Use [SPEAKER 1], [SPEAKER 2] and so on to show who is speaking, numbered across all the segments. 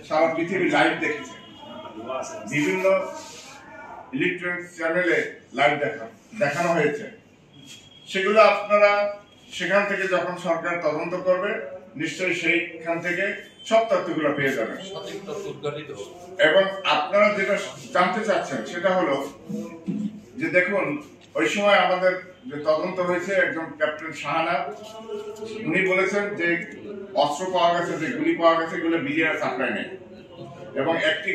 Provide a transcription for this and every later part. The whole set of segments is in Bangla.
[SPEAKER 1] সারা পৃথিবী লাইভ দেখেছে, বিভিন্ন ইলেকট্রনিক চ্যানেলে লাইভ দেখানো হয়েছে। সেগুলো আপনারা সেখান থেকে যখন সরকার তদন্ত করবে নিশ্চয়ই সেইখান থেকে সব তথ্যগুলো পেয়ে যাবেন। এবং আপনারা যেটা জানতে চাচ্ছেন সেটা হলো যে দেখুন, ওই সময় আমাদের যে তদন্ত হয়েছে, একজন ক্যাপ্টেন শাহানা উনি বলেছেন যে অস্ত্র পাওয়া গেছে, যে গুলি পাওয়া গেছে, এগুলো বিডিআর সাপ্লাই নেই। এবং একটি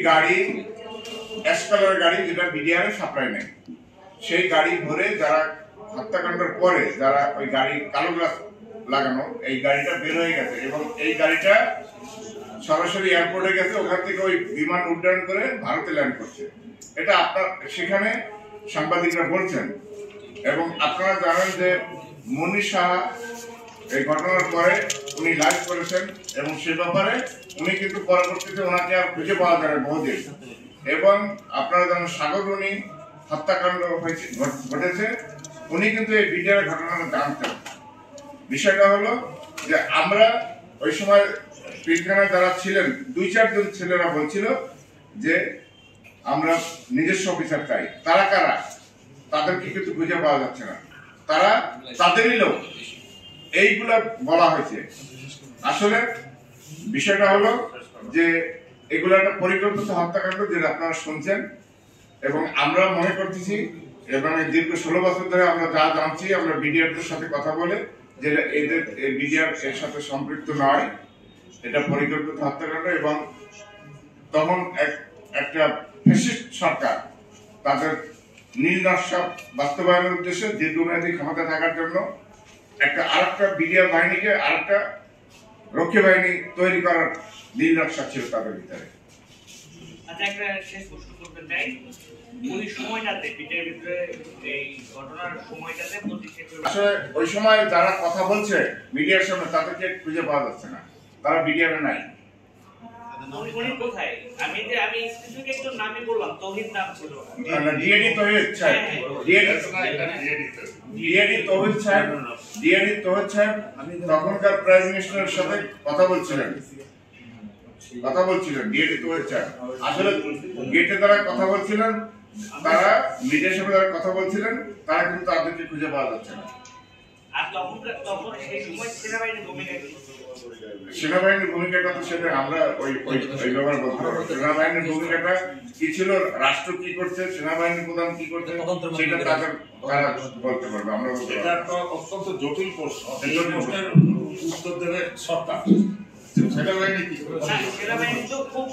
[SPEAKER 1] গাড়ি অ্যাশ কালারের গাড়ি, যেটা বিডিআর সাপ্লাই নেই, সেই গাড়ি ভরে যারা হত্যাকাণ্ডের পরে যারা ওই গাড়ি কালো গ্লাস লাগানো এই গাড়িটা বের হয়ে গেছে এবং এই গাড়িটা সরাসরি এয়ারপোর্টে গেছে, ওখান থেকে ওই বিমান উড্ডয়ন করে ভারতে ল্যান্ড করছে। এটা আপনার সেখানে সাংবাদিকরা বলছেন। এবং আপনারা জানেন যে মনির সাহা এই ঘটনার পরে উনি লাইভ করেছেন এবং সে ব্যাপারে উনি কিন্তু পরবর্তীতে ওনাকে আর খুঁজে পাওয়া যাবে বহুদিন। এবং আপনারা জানেন সাগররুনি হত্যাকাণ্ড ঘটেছে, উনি কিন্তু এই বিডিআর ঘটনাটা জানতেন। বিষয়টা হলো যে আমরা ওই সময় পিলখানায় যারা ছিলেন 2-4 জন ছেলেরা বলছিল যে আমরা নিজস্ব অফিসার চাই। তারা কারা? তাদেরকে কিন্তু খুঁজে পাওয়া যাচ্ছে না, তারা তাদেরই লোক, এইগুলা বলা হয়েছে। আসলে বিষয়টা হলো যে এগুলো একটা পরিকল্পিত হত্যাকাণ্ড যেটা আপনারা শুনছেন। এবং আমরা মনে করতেছি এবং দীর্ঘ 16 বছর ধরে আমরা যা জানছি, আমরা বিডিআরদের সাথে কথা বলে যে এদের বিডিআর এর সাথে সম্পৃক্ত নয়, এটা পরিকল্পিত হত্যাকাণ্ড। এবং তখন একটা ফ্যাসিস্ট সরকার তাদের নীল নকশা বাস্তবায়নের উদ্দেশ্যে দীর্ঘমেয়াদী ক্ষমতা থাকার জন্য আরেকটা বিডিআর বাহিনীকে আরেকটা রক্ষী বাহিনী তৈরি করার নীল নকশা ছিল তাদের ভিতরে।
[SPEAKER 2] আচ্ছা, একটা শেষ প্রশ্ন করতে চাই। ওই সময়টাতে পিটের ভিতরে এই ঘটনার সময়টাতে
[SPEAKER 1] আসলে ওই সময় যারা কথা বলছে মিডিয়ার সামনে তাদেরকে খুঁজে পাওয়া যাচ্ছে না, তারা বিডিআরে নাই।
[SPEAKER 2] উনি কোথায়? আমি স্পেসিফিক একটু নামই বললাম, তৌহিদ নাম ছিল।
[SPEAKER 1] ডিএডি তৌহিদ সাহেব, ডিএডি তৌহিদ সাহেব তখনকার প্রাইম মিনিস্টারের সাথে কথা বলছিলেন ডিএডি তৌহিদ সাহেব। আসলে গেটে তারা কথা বলছিলেন, তারা মিডিয়ার সাথে যারা কথা বলছিলেন তারা কিন্তু তাদেরকে খুঁজে পাওয়া যাচ্ছে না।
[SPEAKER 2] আর তখন সেই সময়
[SPEAKER 1] সেনাবাহিনীর ভূমিকাটা তো সেটা আমরা ওই ব্যাপারে বলতে পারবো। সেনাবাহিনীর ভূমিকাটা কি ছিল, রাষ্ট্র কি করছে, সেনাবাহিনীর প্রধান কি করছে, সেটা তারা বলতে পারবে। আমরা
[SPEAKER 3] এটা একটা অত্যন্ত জটিল প্রশ্ন, উত্তর দেবে সরকার। সেনাবাহিনী কি করে?
[SPEAKER 2] সেনাবাহিনী তো খুব